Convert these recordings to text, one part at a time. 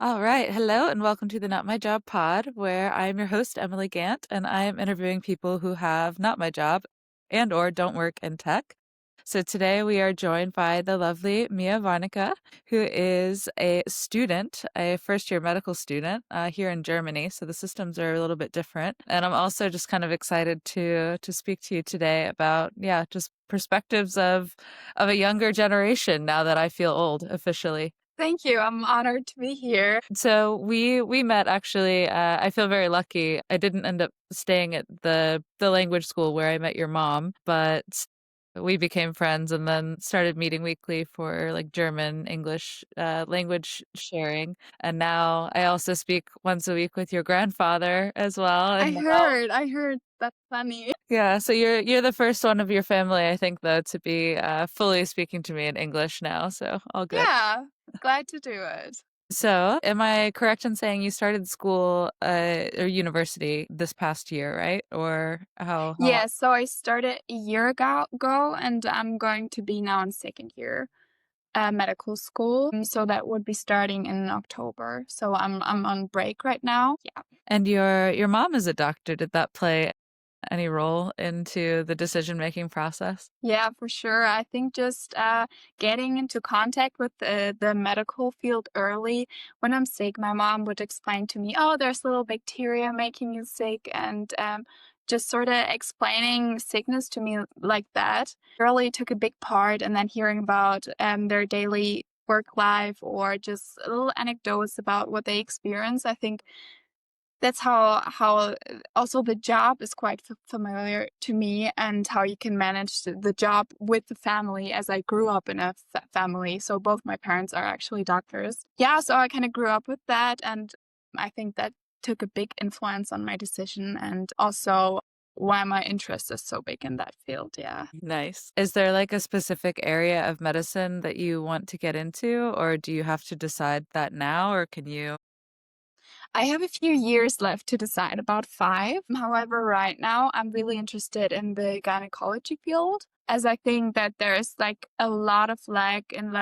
All right. Hello and welcome to the Not My Job pod, where I am your host, Emily Gant, and I am interviewing people who have not my job and or don't work in tech. So today we are joined by the lovely Mia Warnecke, who is a student, a first year medical student here in Germany. So the systems are a little bit different. And I'm also just kind of excited to speak to you today about, yeah, just perspectives of a younger generation now that I feel old officially. Thank you. I'm honored to be here. So we met actually. I feel very lucky. I didn't end up staying at the language school where I met your mom, but we became friends and then started meeting weekly for like German, English language sharing. And now I also speak once a week with your grandfather as well. I And now, heard, I heard. That's funny. yeah, so you're the first one of your family, I think, though, to be fully speaking to me in English now. So all good. Yeah, glad to do it. So, am I correct in saying you started school or university this past year, right? Or how long? Yeah, so I started a year ago and I'm going to be now in second year medical school. So that would be starting in October. So I'm on break right now. Yeah. And your mom is a doctor. Did that play any role into the decision-making process? Yeah, for sure. I think just getting into contact with the medical field early. When I'm sick, my mom would explain to me, "Oh, there's little bacteria making you sick," and just sort of explaining sickness to me like that really took a big part. And then hearing about their daily work life or just little anecdotes about what they experience, I think that's how also the job is quite familiar to me and how you can manage the job with the family as I grew up in a family. So both my parents are actually doctors. Yeah, so I kind of grew up with that, and I think that took a big influence on my decision and also why my interest is so big in that field. Yeah. Nice. Is there like a specific area of medicine that you want to get into, or do you have to decide that now, or can you? I have a few years left to decide, about 5. However, right now I'm really interested in the gynecology field, as I think that there's like a lot of lack in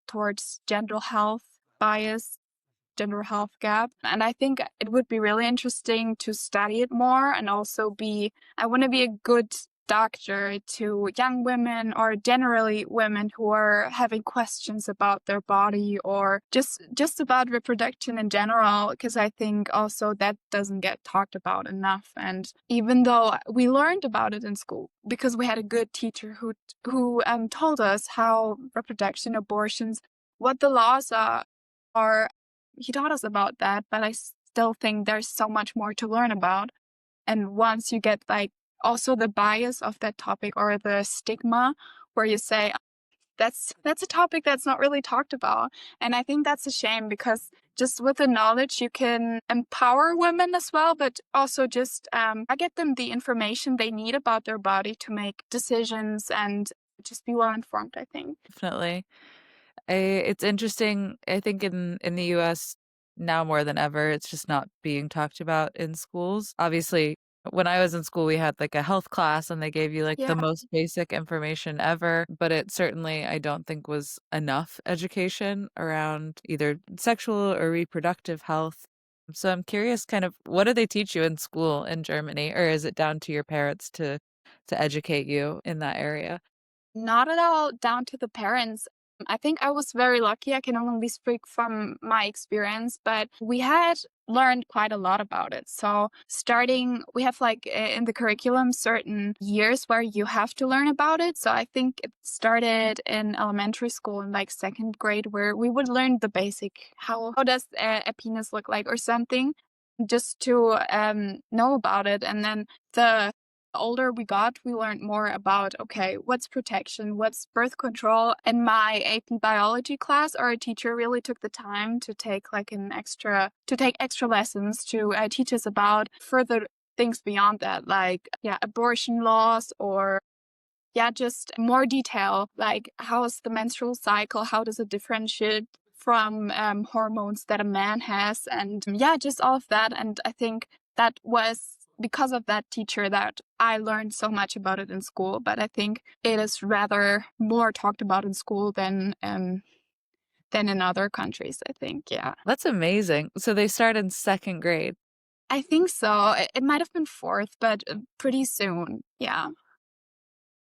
towards gender health bias, gender health gap. And I think it would be really interesting to study it more and also I want to be a good doctor to young women or generally women who are having questions about their body or just about reproduction in general, because I think also that doesn't get talked about enough. And even though we learned about it in school because we had a good teacher who told us how reproduction, abortions, what the laws are, he taught us about that, but I still think there's so much more to learn about. And once you get like also the bias of that topic or the stigma where you say that's a topic that's not really talked about. And I think that's a shame because just with the knowledge you can empower women as well, but also just I get them the information they need about their body to make decisions and just be well informed, I think. Definitely. It's interesting. I think in the US now more than ever, it's just not being talked about in schools. Obviously, when I was in school, we had like a health class and they gave you like Yeah. the most basic information ever, but it certainly I don't think was enough education around either sexual or reproductive health. So I'm curious kind of what do they teach you in school in Germany, or is it down to your parents to educate you in that area? Not at all down to the parents. I think I was very lucky. I can only speak from my experience, but we had learned quite a lot about it. So, starting, we have like in the curriculum certain years where you have to learn about it. So, I think it started in elementary school in like second grade, where we would learn the basic how does a penis look like or something, just to know about it. And then the older we got, we learned more about, okay, what's protection, what's birth control. In my AP biology class, our teacher really took the time to take extra lessons to teach us about further things beyond that, like, yeah, abortion laws or yeah, just more detail, like how is the menstrual cycle? How does it differentiate from hormones that a man has? And yeah, just all of that. And I think that was because of that teacher that I learned so much about it in school. But I think it is rather more talked about in school than in other countries, I think, yeah. That's amazing. So they start in 2nd grade. I think so. It might have been 4th, but, pretty soon, yeah.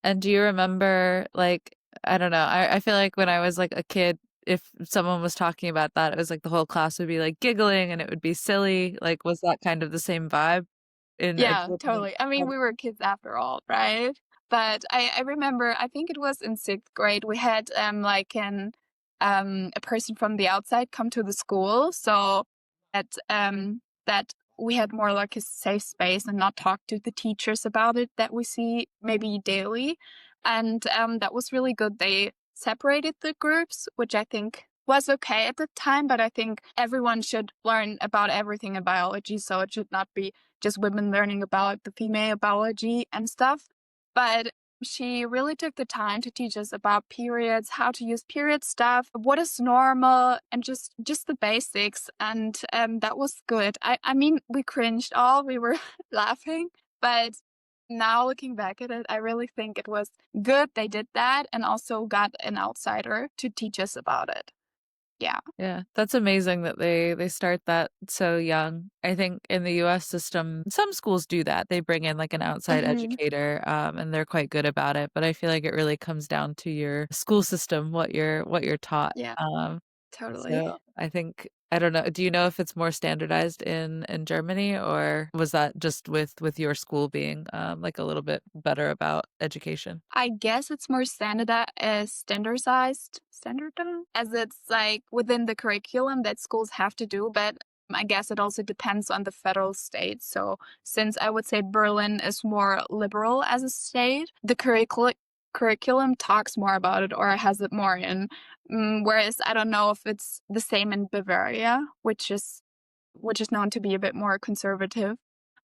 And do you remember, like, I don't know, I feel like when I was, like, a kid, if someone was talking about that, it was like the whole class would be, like, giggling and it would be silly. Like, was that kind of the same vibe in Yeah, education? totally. I mean, we were kids after all, right? But I remember, I think it was in 6th grade, we had, like, a person from the outside come to the school, so that we had more like a safe space and not talk to the teachers about it that we see maybe daily, and, that was really good. They separated the groups, which I think was okay at the time, but I think everyone should learn about everything in biology, so it should not be just women learning about the female biology and stuff. But she really took the time to teach us about periods, how to use period stuff, what is normal, and just the basics. And that was good. I mean, we cringed all, we were laughing, but now looking back at it, I really think it was good they did that and also got an outsider to teach us about it. Yeah. Yeah, that's amazing that they start that so young. I think in the US system, some schools do that. They bring in like an outside Hmm. educator, and they're quite good about it. But I feel like it really comes down to your school system, what you're taught. Yeah, totally. So I think I don't know. Do you know if it's more standardized in Germany, or was that just with your school being like a little bit better about education? I guess it's more standard as it's like within the curriculum that schools have to do, but I guess it also depends on the federal state. So since I would say Berlin is more liberal as a state, the curriculum talks more about it or has it more in. Whereas I don't know if it's the same in Bavaria, which is known to be a bit more conservative.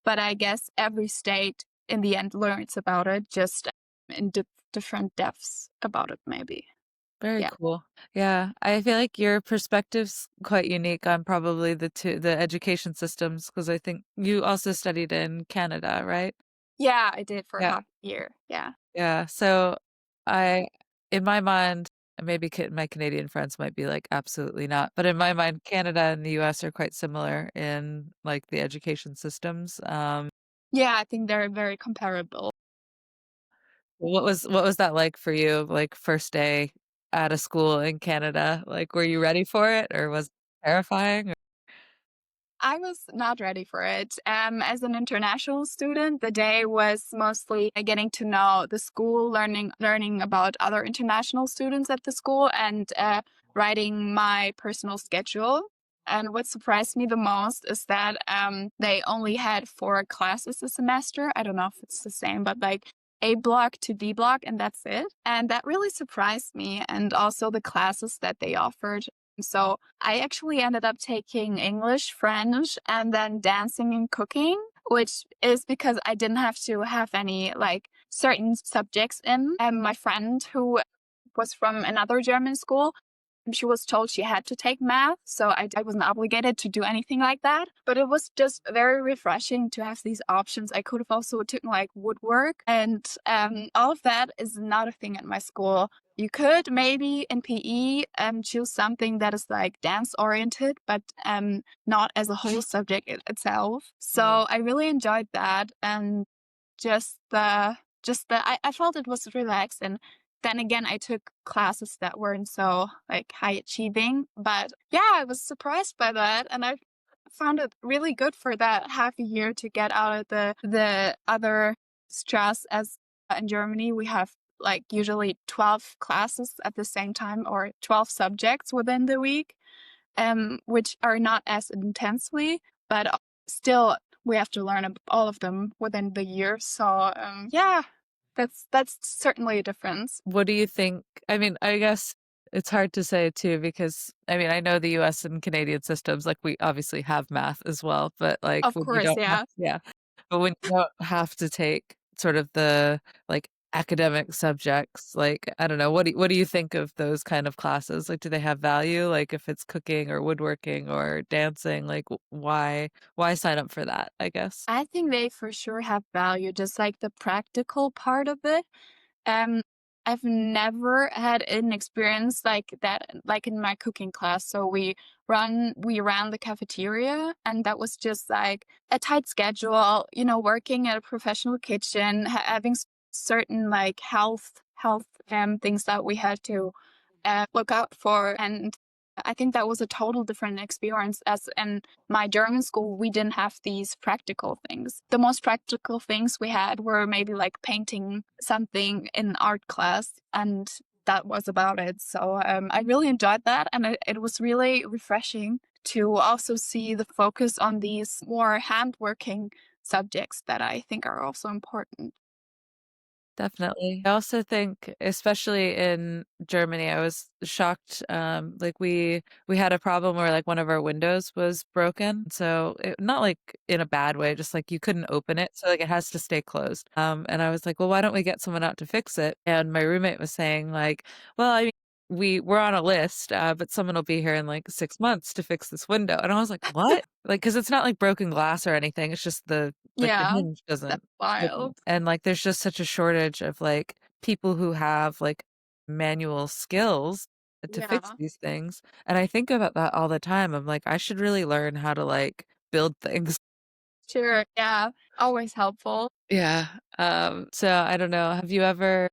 But I guess every state in the end learns about it, just in different depths about it, maybe. Very Yeah. cool. Yeah, I feel like your perspective's quite unique on probably the education systems because I think you also studied in Canada, right? Yeah, I did for Yeah. half a year. Yeah. Yeah, so I in my mind, maybe my Canadian friends might be like, "Absolutely not," but in my mind, Canada and the US are quite similar in, like, the education systems. Yeah, I think they're very comparable. What was that like for you, like, first day at a school in Canada? Like, were you ready for it, or was it terrifying? I was not ready for it. As an international student, the day was mostly getting to know the school, learning about other international students at the school, and writing my personal schedule. And what surprised me the most is that they only had 4 classes a semester. I don't know if it's the same, but like A block to D block, and that's it. And that really surprised me, and also the classes that they offered. So I actually ended up taking English, French, and then dancing and cooking, which is because I didn't have to have any like certain subjects in. And my friend who was from another German school, she was told she had to take math, so I wasn't obligated to do anything like that. But it was just very refreshing to have these options. I could have also taken like woodwork, and all of that is not a thing at my school. You could maybe in PE choose something that is like dance oriented, but not as a whole subject itself. Mm. So I really enjoyed that, and just I felt it was relaxed. And then again, I took classes that weren't so like high achieving, but yeah, I was surprised by that, and I found it really good for that half a year to get out of the other stress. As in Germany we have like usually 12 classes at the same time or 12 subjects within the week, which are not as intensely, but still we have to learn all of them within the year. So yeah, that's certainly a difference. What do you think? I mean, I guess it's hard to say too because I mean, I know the US and Canadian systems, like we obviously have math as well, but like Of when you course, don't have yeah. yeah, but when you don't have to take sort of the like academic subjects, like I don't know, what do you think of those kind of classes? Like do they have value? Like if it's cooking or woodworking or dancing, like why sign up for that, I guess? I think they for sure have value, just like the practical part of it. Um, I've never had an experience like that, like in my cooking class. So we ran the cafeteria, and that was just like a tight schedule, working at a professional kitchen, having certain like health things that we had to look out for. And I think that was a total different experience. As in my German school, we didn't have these practical things. The most practical things we had were maybe like painting something in art class, and that was about it. So I really enjoyed that, and it was really refreshing to also see the focus on these more handworking subjects that I think are also important. Definitely. I also think, especially in Germany, I was shocked. Like we had a problem where like one of our windows was broken. So not like in a bad way, just like you couldn't open it. So like it has to stay closed. And I was like, well, why don't we get someone out to fix it? And my roommate was saying like, well, I mean, we're on a list, but someone will be here in like 6 months to fix this window. And I was like, what? Like, because it's not like broken glass or anything. It's just the Yeah, hinge that's doesn't. wild. And like there's just such a shortage of like people who have like manual skills to fix Yeah, these things. And I think about that all the time. I'm like, I should really learn how to like build things. sure. Yeah, always helpful. Yeah. So I don't know. Have you ever,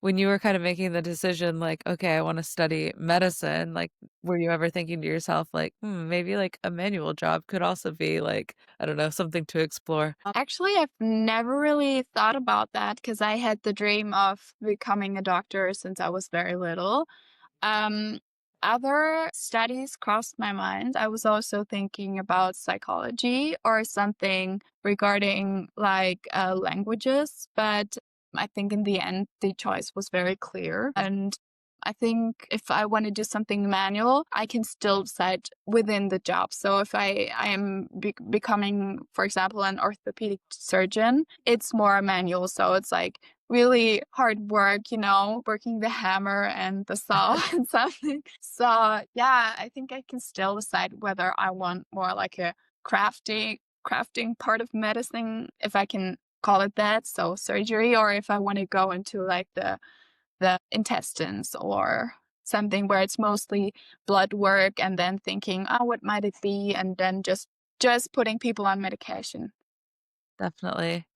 when you were kind of making the decision, like, okay, I want to study medicine, like, were you ever thinking to yourself, like, maybe like a manual job could also be like, I don't know, something to explore? Actually, I've never really thought about that because I had the dream of becoming a doctor since I was very little. Um, Other studies crossed my mind. I was also thinking about psychology or something regarding like languages, but I think in the end the choice was very clear. And I think if I want to do something manual, I can still decide within the job. So if I am becoming, for example, an orthopedic surgeon, it's more manual. So it's like really hard work, working the hammer and the saw and something. So yeah, I think I can still decide whether I want more like a crafting part of medicine, if I can call it that, so surgery, or if I want to go into like the intestines or something where it's mostly blood work and then thinking, oh, what might it be? And then just putting people on medication. Definitely.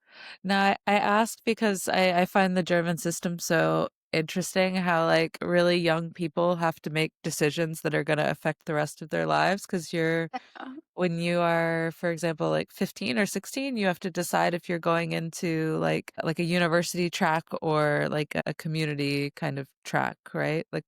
No, I asked because I find the German system so interesting how like really young people have to make decisions that are going to affect the rest of their lives because Uh, when you are, for example, like 15 or 16, you have to decide if you're going into like a university track or like a community kind of track, right? Like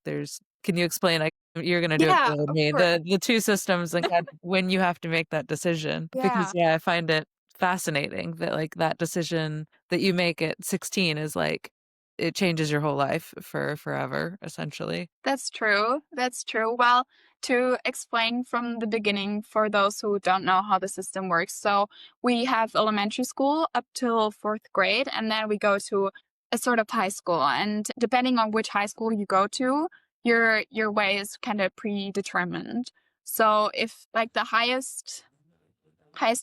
can you explain like you're gonna do it yeah, better than of me, course. the two systems and kind of when you have to make that decision. Because Yeah. yeah, I find it fascinating that like that decision that you make at 16 is like it changes your whole life for forever, essentially. That's true. That's true. Well, to explain from the beginning for those who don't know how the system works. So we have elementary school up till fourth grade, and then we go to a sort of high school. And depending on which high school you go to, your way is kind of predetermined. So if like the highest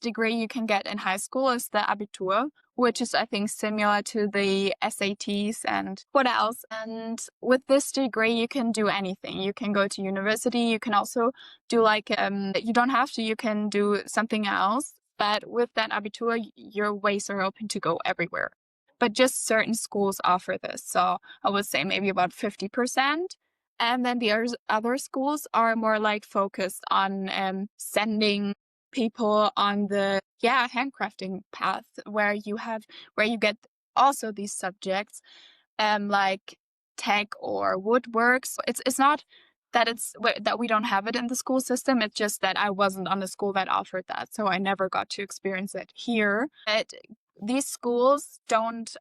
degree you can get in high school is the Abitur, which is, I think, similar to the SATs and what else. And with this degree, you can do anything. You can go to university. You can also do like, you don't have to, you can do something else. But with that Abitur, your ways are open to go everywhere. But just certain schools offer this. So I would say maybe about 50%. And then the other schools are more like focused on sending people on the handcrafting path where you get also these subjects like tech or woodworks. It's not that that we don't have it in the school system. It's just that I wasn't on a school that offered that, so I never got to experience it here. But these schools don't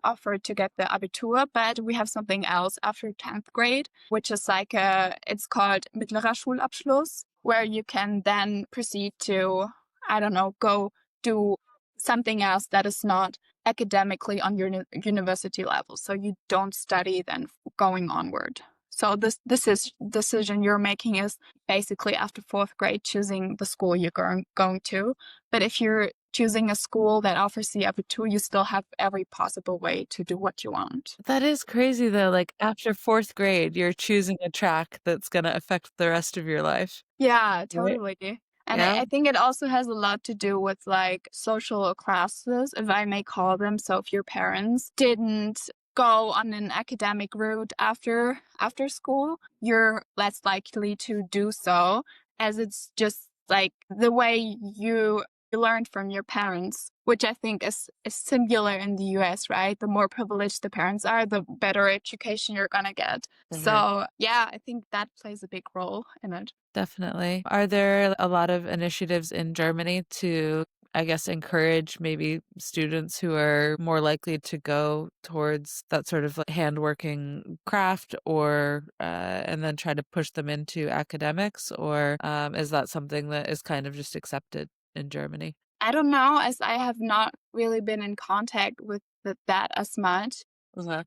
offer to get the Abitur, but we have something else after 10th grade, which is like it's called Mittlerer Schulabschluss, where you can then proceed to, I don't know, go do something else that is not academically on your university level. So you don't study then going onward. So this is decision you're making is basically after fourth grade choosing the school you're going to. But if you're choosing a school that offers the Abitur, you still have every possible way to do what you want. That is crazy though. Like after fourth grade, you're choosing a track that's gonna affect the rest of your life, Yeah, right? totally. And Yeah. I think it also has a lot to do with like social classes, if I may call them. So if your parents didn't go on an academic route after school, you're less likely to do so, as it's just like the way you learned from your parents, which I think is singular in the US, right? The more privileged the parents are, the better education you're gonna get. Mhm. So yeah, I think that plays a big role in it. Definitely. Are there a lot of initiatives in Germany to, I guess, encourage maybe students who are more likely to go towards that sort of like handworking craft or, and then try to push them into academics? Or is that something that is kind of just accepted in Germany? I don't know, as I have not really been in contact with that as much. Uh-huh.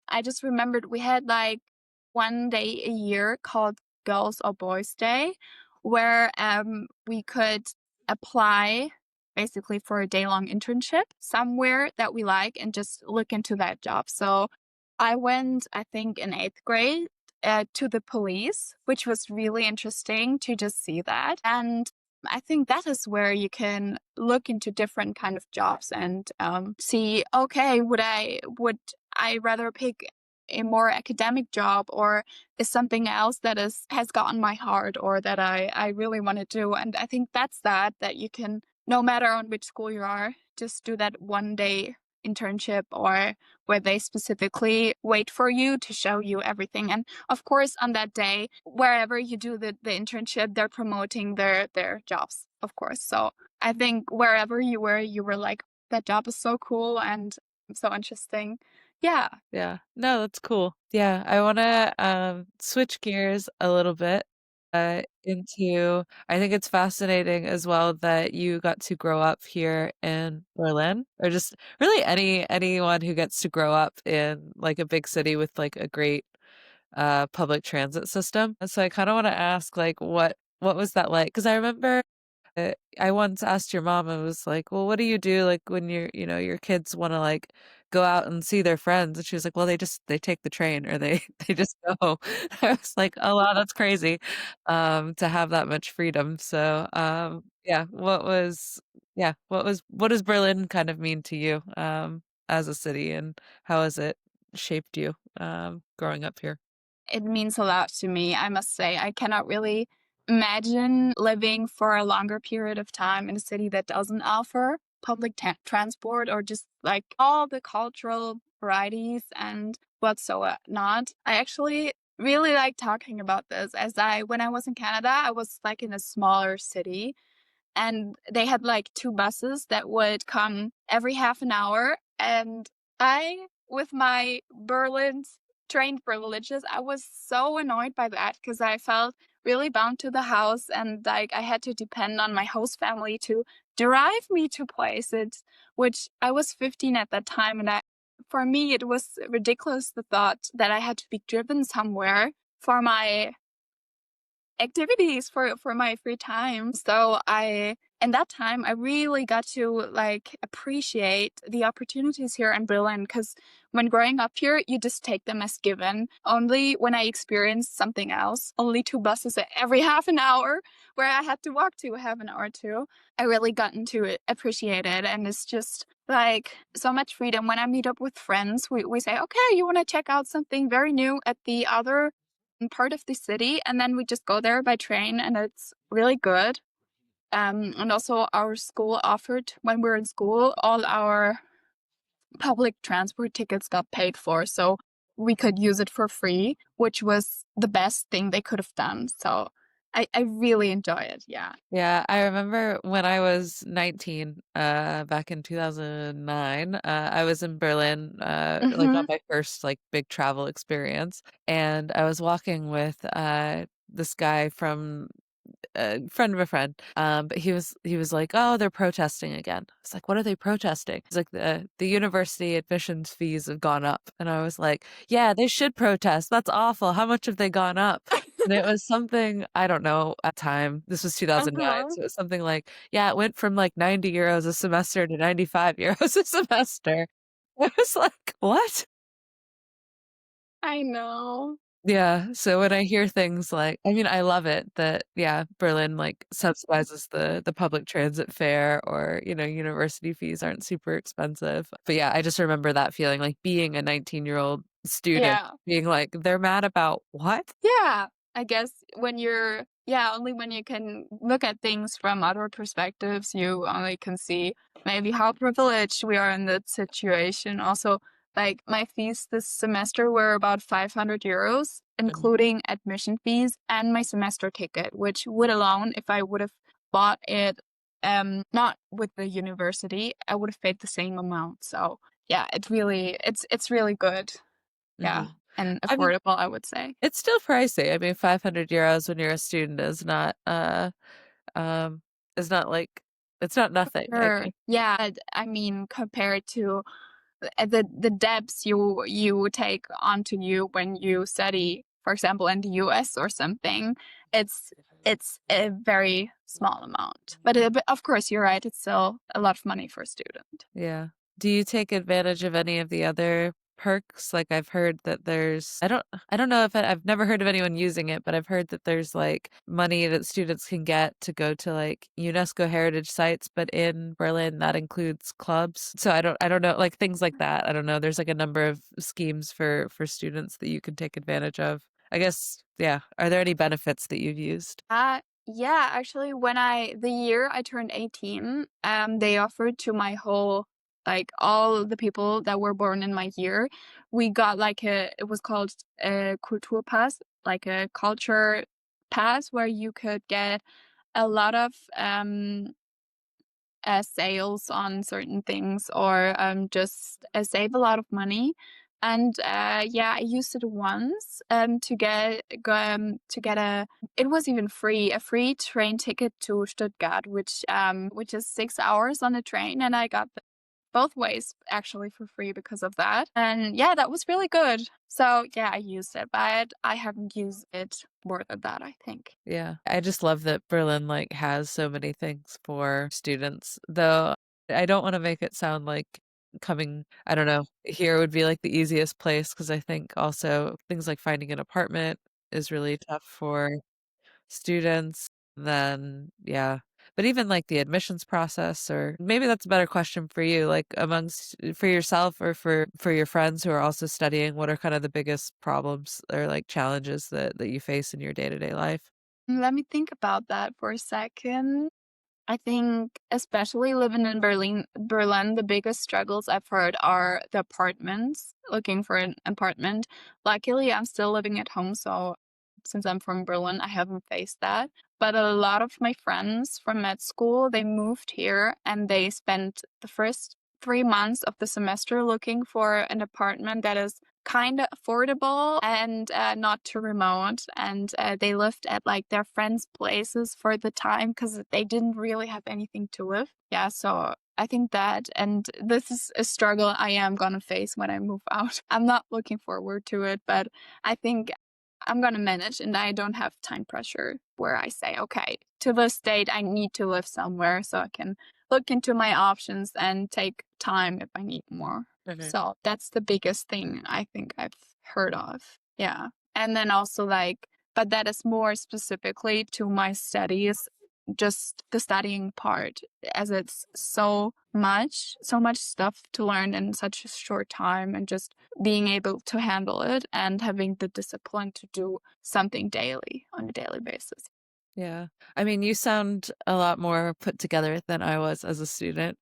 I just remembered we had like one day a year called Girls or Boys Day, where we could apply basically for a day long internship somewhere that we like and just look into that job. So I went, I think, in eighth grade to the police, which was really interesting to just see that. And I think that is where you can look into different kind of jobs and see, okay, would I rather pick a more academic job, or is something else that is has gotten my heart or that I really want to do. And I think that's that you can, no matter on which school you are, just do that one day internship, or where they specifically wait for you to show you everything. And of course on that day, wherever you do the internship, they're promoting their jobs, of course. So I think wherever you were like, that job is so cool and so interesting. Yeah. Yeah. No, that's cool. Yeah, I wanna switch gears a little bit into I think it's fascinating as well that you got to grow up here in Berlin or just really anyone who gets to grow up in like a big city with like a great public transit system. And so I kind of want to ask like what was that like? Because I remember I once asked your mom, I was like, "Well, what do you do like when your kids want to like go out and see their friends?" And she was like, "Well, they take the train or they they just go." I was like, "Oh wow, that's crazy, to have that much freedom." So, yeah, what does Berlin kind of mean to you, as a city, and how has it shaped you, growing up here? It means a lot to me, I must say. I cannot really imagine living for a longer period of time in a city that doesn't offer public transport, or just like all the cultural varieties and whatsoever not. I actually really like talking about this, as when I was in Canada, I was like in a smaller city, and they had like two buses that would come every half an hour. And I, with my Berlin's train privileges, I was so annoyed by that because I felt really bound to the house, and like I had to depend on my host family to drive me to places, which I was 15 at that time. And for me, it was ridiculous, the thought that I had to be driven somewhere for my activities, for my free time. So I in that time I really got to like appreciate the opportunities here in Berlin, because when growing up here, you just take them as given. Only when I experienced something else, only two buses every half an hour where I had to walk to half an hour to, I really gotten to appreciate it. And it's just like so much freedom. When I meet up with friends, we say, okay, you want to check out something very new at the other part of the city, and then we just go there by train, and it's really good. And also our school offered, when we were in school, all our public transport tickets got paid for, so we could use it for free, which was the best thing they could have done. So I really enjoy it. Yeah. Yeah, I remember when I was 19, back in 2009, I was in Berlin, like on Hmm. my first like big travel experience, and I was walking with this guy from a friend of a friend. But he was like, "Oh, they're protesting again." It's like, "What are they protesting?" He's like, "The university admissions fees have gone up," and I was like, "Yeah, they should protest. That's awful. How much have they gone up?" and it was something I don't know at time. This was 2009, Uh-huh. so it was something like, yeah, it went from like 90 euros a semester to 95 euros a semester. I was like, "What?" I know. Yeah, so when I hear things like I mean, I love it that, yeah, Berlin, like, subsidizes the public transit fare or, university fees aren't super expensive. But, yeah, I just remember that feeling, like, being a 19-year-old student, Yeah. being like, "They're mad about what?" Yeah, I guess when you're yeah, only when you can look at things from other perspectives, you only can see maybe how privileged we are in that situation. Also, like my fees this semester were about 500 euros, Mhm, including admission fees and my semester ticket, which would alone, if I would have bought it not with the university, I would have paid the same amount. So yeah, it's really good. Yeah. mhm. And I mean, affordable, I would say. it's still pricey. I mean, 500 euros when you're a student um, is not like it's not nothing, I Sure. guess. Yeah, I mean, compared to the debts you take onto you when you study, for example, in the US or something, it's it's a very small amount. But of course, you're right, it's still a lot of money for a student. Yeah. Do you take advantage of any of the other perks? Like I've heard that there's I don't know if I've never heard of anyone using it, but I've heard that there's like money that students can get to go to like UNESCO heritage sites, but in Berlin that includes clubs. So I don't know like things like that. I don't know. There's like a number of schemes for students that you can take advantage of. I guess yeah. Are there any benefits that you've used? Yeah, actually, the year I turned 18, they offered to my whole like all the people that were born in my year, we got like it was called a Kulturpass, like a culture pass where you could get a lot of sales on certain things or just save a lot of money. And yeah, I used it once to get a. It was even free, a free train ticket to Stuttgart, which is 6 hours on a train, and I got both ways actually for free because of that. And yeah, that was really good. So yeah, I used it, but I haven't used it more than that, I think. Yeah. I just love that Berlin, like, has so many things for students, though I don't wanna make it sound like coming I don't know, here would be, like, the easiest place because I think also things like finding an apartment is really tough for students, then yeah. But even, like, the admissions process or maybe that's a better question for you, like, amongst for yourself or for your friends who are also studying, what are kind of the biggest problems or, like, challenges that you face in your day-to-day life? Let me think about that for a second. I think especially living in Berlin, the biggest struggles I've heard are the apartments, looking for an apartment. Luckily, I'm still living at home, so since I'm from Berlin, I haven't faced that. But a lot of my friends from med school, they moved here and they spent the first 3 months of the semester looking for an apartment that is kind of affordable and not too remote. And they lived at like their friends' places for the time because they didn't really have anything to live. Yeah, so I think that, and this is a struggle I am gonna face when I move out. I'm not looking forward to it, but I think I'm gonna manage and I don't have time pressure where I say, okay, to this date, I need to live somewhere so I can look into my options and take time if I need more. Mhm. So that's the biggest thing I think I've heard of. Yeah. And then also like, but that is more specifically to my studies, just the studying part, as it's so much stuff to learn in such a short time and just being able to handle it and having the discipline to do something daily on a daily basis. Yeah. I mean, you sound a lot more put together than I was as a student.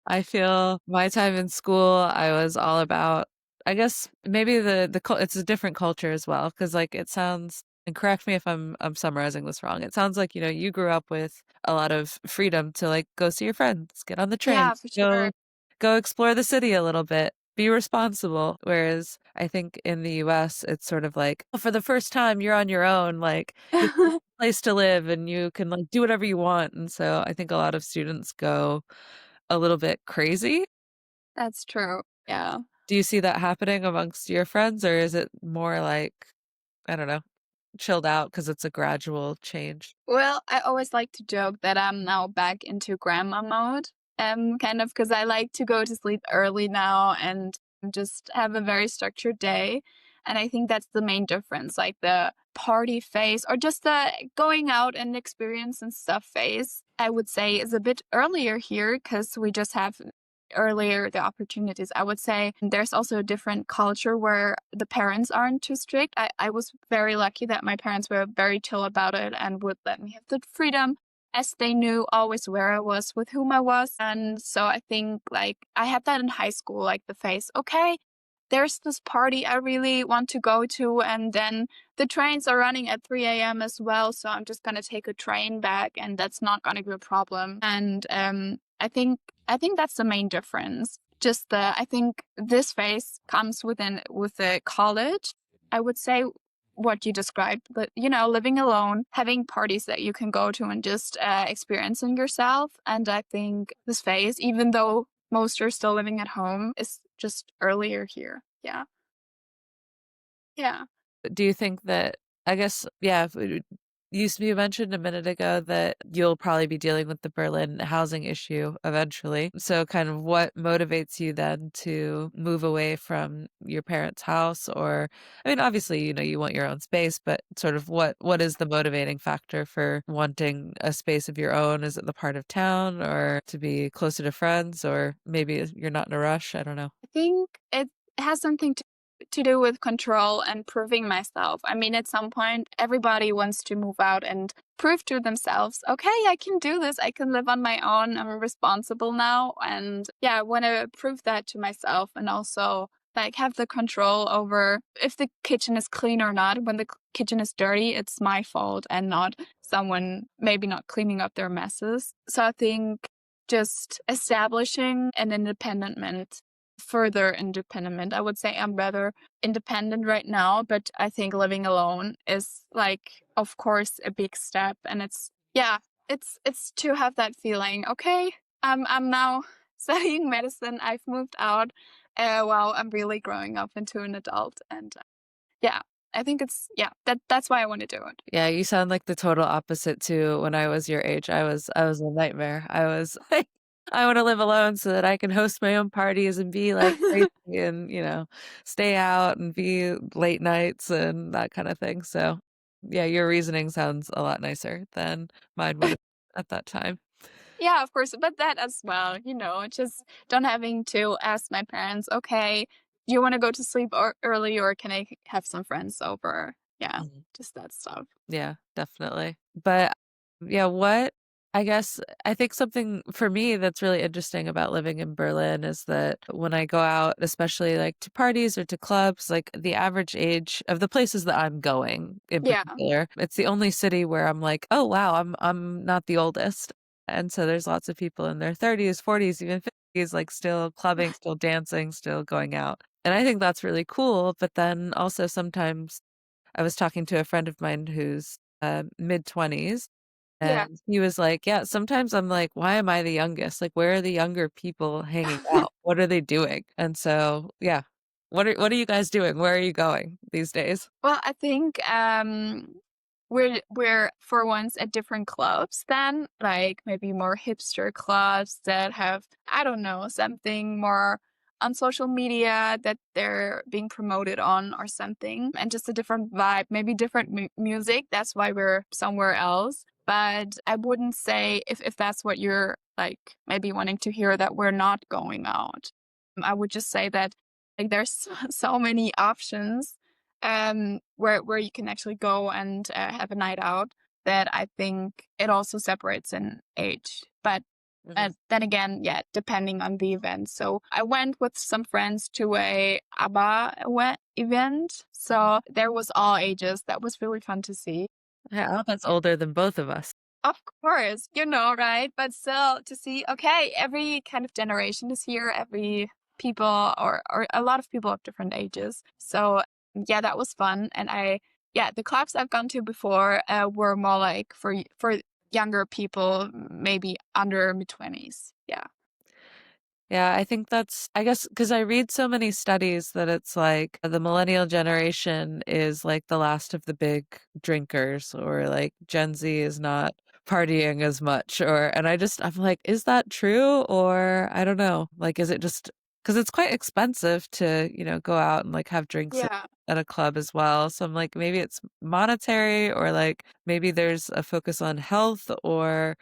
I feel my time in school, I was all about I guess maybe it's a different culture as well because like it sounds and correct me if I'm summarizing this wrong. It sounds like, you grew up with a lot of freedom to like go see your friends, get on the train, Yeah, for sure. go explore the city a little bit, be responsible. Whereas I think in the US, it's sort of like, "Oh, for the first time, you're on your own. Like this is the place to live and you can like do whatever you want." And so I think a lot of students go a little bit crazy. That's true. Yeah. Do you see that happening amongst your friends, or is it more like, I don't know, chilled out because it's a gradual change? Well, I always like to joke that I'm now back into grandma mode, kind of because I like to go to sleep early now and just have a very structured day. And I think that's the main difference, like the party phase or just the going out and experience and stuff phase, I would say is a bit earlier here because we just have earlier the opportunities. I would say there's also a different culture where the parents aren't too strict. I was very lucky that my parents were very chill about it and would let me have the freedom as they knew always where I was, with whom I was. And so I think like I had that in high school, like the phase, okay, there's this party I really want to go to, and then the trains are running at 3 a.m. as well, so I'm just gonna take a train back, and that's not gonna be a problem. And I think that's the main difference. Just the I think this phase comes with the college. I would say what you described, but living alone, having parties that you can go to and just experiencing yourself. And I think this phase, even though most are still living at home, is just earlier here. Yeah. Yeah. Do you think that, I guess, yeah, you mentioned a minute ago that you'll probably be dealing with the Berlin housing issue eventually. So kind of what motivates you then to move away from your parents' house? Or, I mean, obviously, you want your own space, but sort of what is the motivating factor for wanting a space of your own? Is it the part of town or to be closer to friends, or maybe you're not in a rush? I don't know. I think it has something to do with control and proving myself. I mean, at some point, everybody wants to move out and prove to themselves, okay, I can do this. I can live on my own. I'm responsible now. And yeah, I want to prove that to myself and also like have the control over if the kitchen is clean or not. When the kitchen is dirty, it's my fault and not someone maybe not cleaning up their messes. So I think just establishing an independent further independent. I would say I'm rather independent right now, but I think living alone is like, of course, a big step. And yeah, it's to have that feeling. Okay, I'm now studying medicine. I've moved out. While I'm really growing up into an adult, and yeah, I think that's why I want to do it. Yeah, you sound like the total opposite to when I was your age. I was a nightmare. I was like, I want to live alone so that I can host my own parties and be like crazy and, stay out and be late nights and that kind of thing. So, yeah, your reasoning sounds a lot nicer than mine would have at that time. Yeah, of course, but that as well, just don't having to ask my parents, okay, do you want to go to sleep early or can I have some friends over? Yeah, Mhm. just that stuff. Yeah, definitely. But yeah, I guess I think something for me that's really interesting about living in Berlin is that when I go out, especially like to parties or to clubs, like the average age of the places that I'm going in Yeah. particular, it's the only city where I'm like, oh wow, I'm not the oldest. And so there's lots of people in their 30s, 40s, even 50s, like still clubbing, still dancing, still going out. And I think that's really cool. But then also sometimes I was talking to a friend of mine who's mid-20s, Yeah. and he was like, "Yeah, sometimes I'm like, why am I the youngest? Like, where are the younger people hanging out? What are they doing?" And so, yeah. What are you guys doing? Where are you going these days? Well, I think we're for once at different clubs then, like maybe more hipster clubs that have, I don't know, something more on social media that they're being promoted on or something, and just a different vibe, maybe different music. That's why we're somewhere else. But I wouldn't say if that's what you're like maybe wanting to hear, that we're not going out. I would just say that like there's so many options where you can actually go and have a night out, that I think it also separates in age. But Mhm. then again, yeah, depending on the event. So I went with some friends to a ABBA event. So there was all ages. That was really fun to see. Yeah, that's older than both of us. Of course, right? But still to see, okay, every kind of generation is here, every people or a lot of people of different ages. So yeah, that was fun. And yeah, the clubs I've gone to before were more like for younger people, maybe under mid-20s. Yeah. Yeah, I think that's I guess because I read so many studies that it's like the millennial generation is like the last of the big drinkers, or like Gen Z is not partying as much, or and I'm like, is that true? Or I don't know. Like, is it just because it's quite expensive to, go out and like have drinks Yeah. at a club as well. So I'm like, maybe it's monetary, or like maybe there's a focus on health, or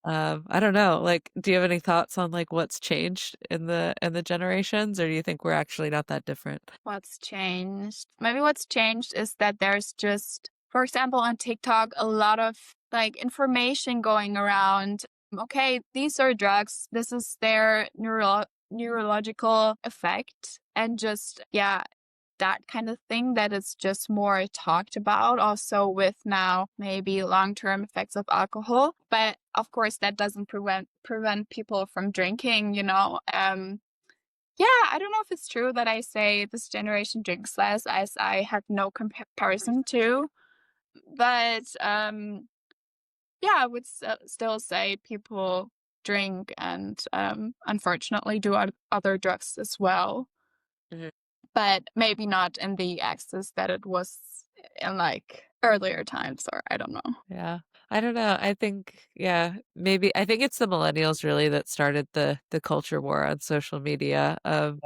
I don't know. Like, do you have any thoughts on like what's changed in the generations, or do you think we're actually not that different? What's changed? Maybe what's changed is that there's just, for example, on TikTok, a lot of like information going around. Okay, these are drugs. This is their neurological effect. And just, yeah, that kind of thing that is just more talked about. Also, with now maybe long term effects of alcohol. But of course, that doesn't prevent people from drinking, you know. Yeah, I don't know if it's true that I say this generation drinks less as I have no comparison to, but yeah, I would still say people drink and unfortunately do other drugs as well, Mhm. but maybe not in the excess that it was in like earlier times, or I don't know. Yeah. I don't know. I think, yeah, maybe I think it's the millennials really that started the culture war on social media of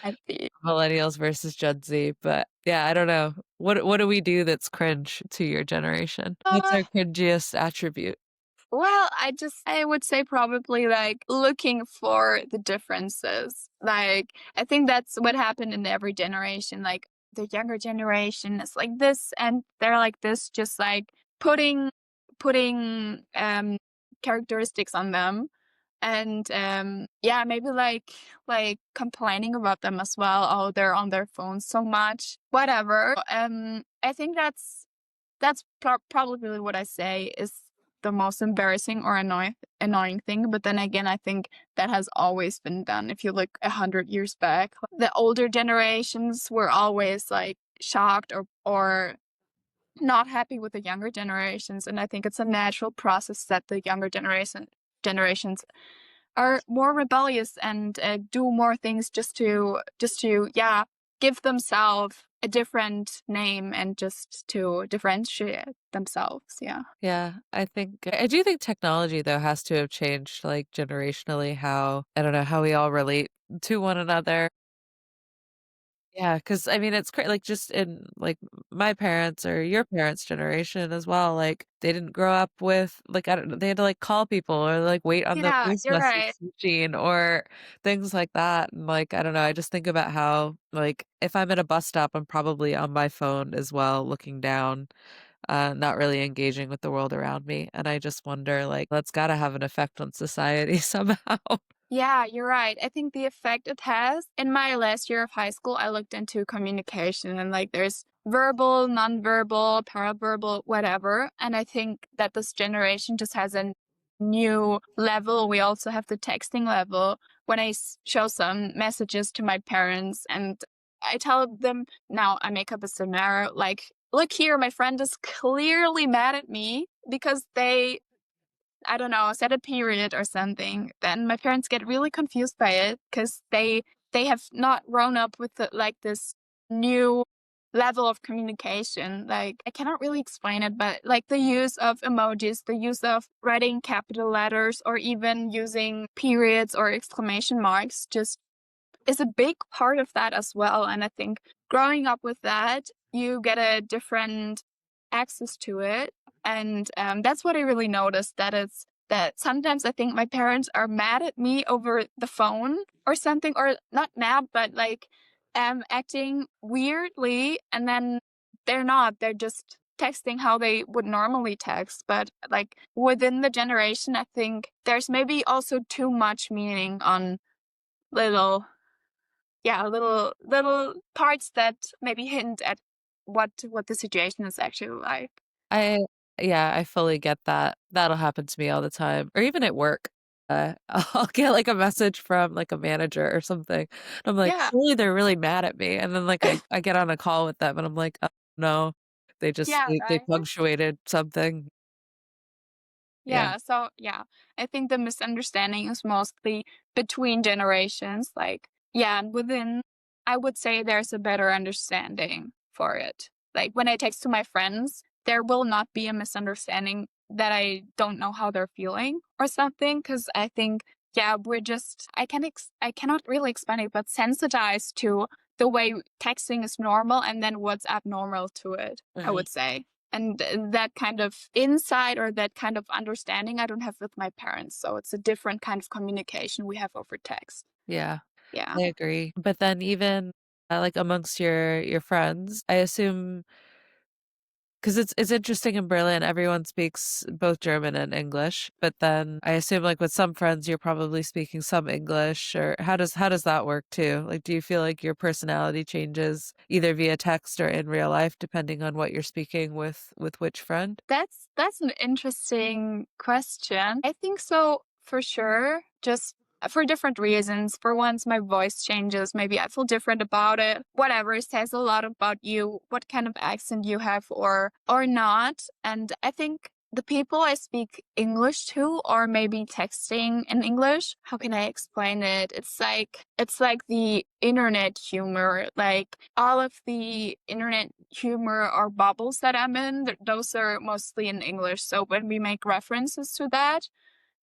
I think. millennials versus Gen Z. But yeah, I don't know. What do we do that's cringe to your generation? What's our cringiest attribute? Well, I would say probably like looking for the differences. Like I think that's what happened in every generation. Like the younger generation is like this and they're like this, just like putting characteristics on them. And yeah, maybe like complaining about them as well. Oh, they're on their phones so much. Whatever. I think that's probably what I say is the most embarrassing or annoying thing. But then again, I think that has always been done. If you look 100 years back, the older generations were always like shocked or not happy with the younger generations, and I think it's a natural process that the younger generations are more rebellious and do more things just to yeah, give themselves a different name and just to differentiate themselves. Yeah. Yeah, I do think technology though has to have changed like generationally how I don't know how we all relate to one another. Yeah, because I mean, it's like just in like my parents or your parents' generation as well. Like they didn't grow up with like I don't know, they had to like call people or like wait on the Yeah, voice you're right. message machine or things like that. And like I don't know, I just think about how like if I'm at a bus stop, I'm probably on my phone as well, looking down, not really engaging with the world around me. And I just wonder like that's got to have an effect on society somehow. Yeah, you're right. I think the effect it has in my last year of high school, I looked into communication and like there's verbal, nonverbal, paraverbal, whatever. And I think that this generation just has a new level. We also have the texting level. When I show some messages to my parents and I tell them, now I make up a scenario like, look here, my friend is clearly mad at me because they, I don't know, set a period or something, then my parents get really confused by it because they have not grown up with like this new level of communication. Like I cannot really explain it, but like the use of emojis, the use of writing capital letters, or even using periods or exclamation marks, just is a big part of that as well. And I think growing up with that, you get a different access to it. And that's what I really noticed, that it's that sometimes I think my parents are mad at me over the phone or something, or not mad, but like acting weirdly. And then they're not, they're just texting how they would normally text. But like within the generation, I think there's maybe also too much meaning on little yeah, little parts that maybe hint at what the situation is actually like. I yeah, I fully get that. That'll happen to me all the time, or even at work. I'll get like a message from like a manager or something. And I'm like, Yeah. surely they're really mad at me. And then like I get on a call with them and I'm like, oh, no, Yeah, they right? punctuated something. Yeah. Yeah, so yeah, I think the misunderstanding is mostly between generations, like, yeah, and within, I would say there's a better understanding for it. Like when I text to my friends, there will not be a misunderstanding that I don't know how they're feeling or something, because I think, yeah, we're just, I cannot really explain it, but sensitized to the way texting is normal and then what's abnormal to it, I Mhm. would say. And that kind of insight or that kind of understanding I don't have with my parents. So it's a different kind of communication we have over text. Yeah, Yeah. I agree. But then even, like, amongst your friends, I assume 'cause it's interesting in Berlin, everyone speaks both German and English, but then I assume, like, with some friends, you're probably speaking some English, or how does that work too? Like, do you feel like your personality changes either via text or in real life depending on what you're speaking with which friend? That's an interesting question. I think so for sure. Just for different reasons. For once, my voice changes. Maybe I feel different about it. Whatever, it says a lot about you, what kind of accent you have or not. And I think the people I speak English to or maybe texting in English, how can I explain it? It's like the internet humor. Like all of the internet humor or bubbles that I'm in, those are mostly in English. So when we make references to that,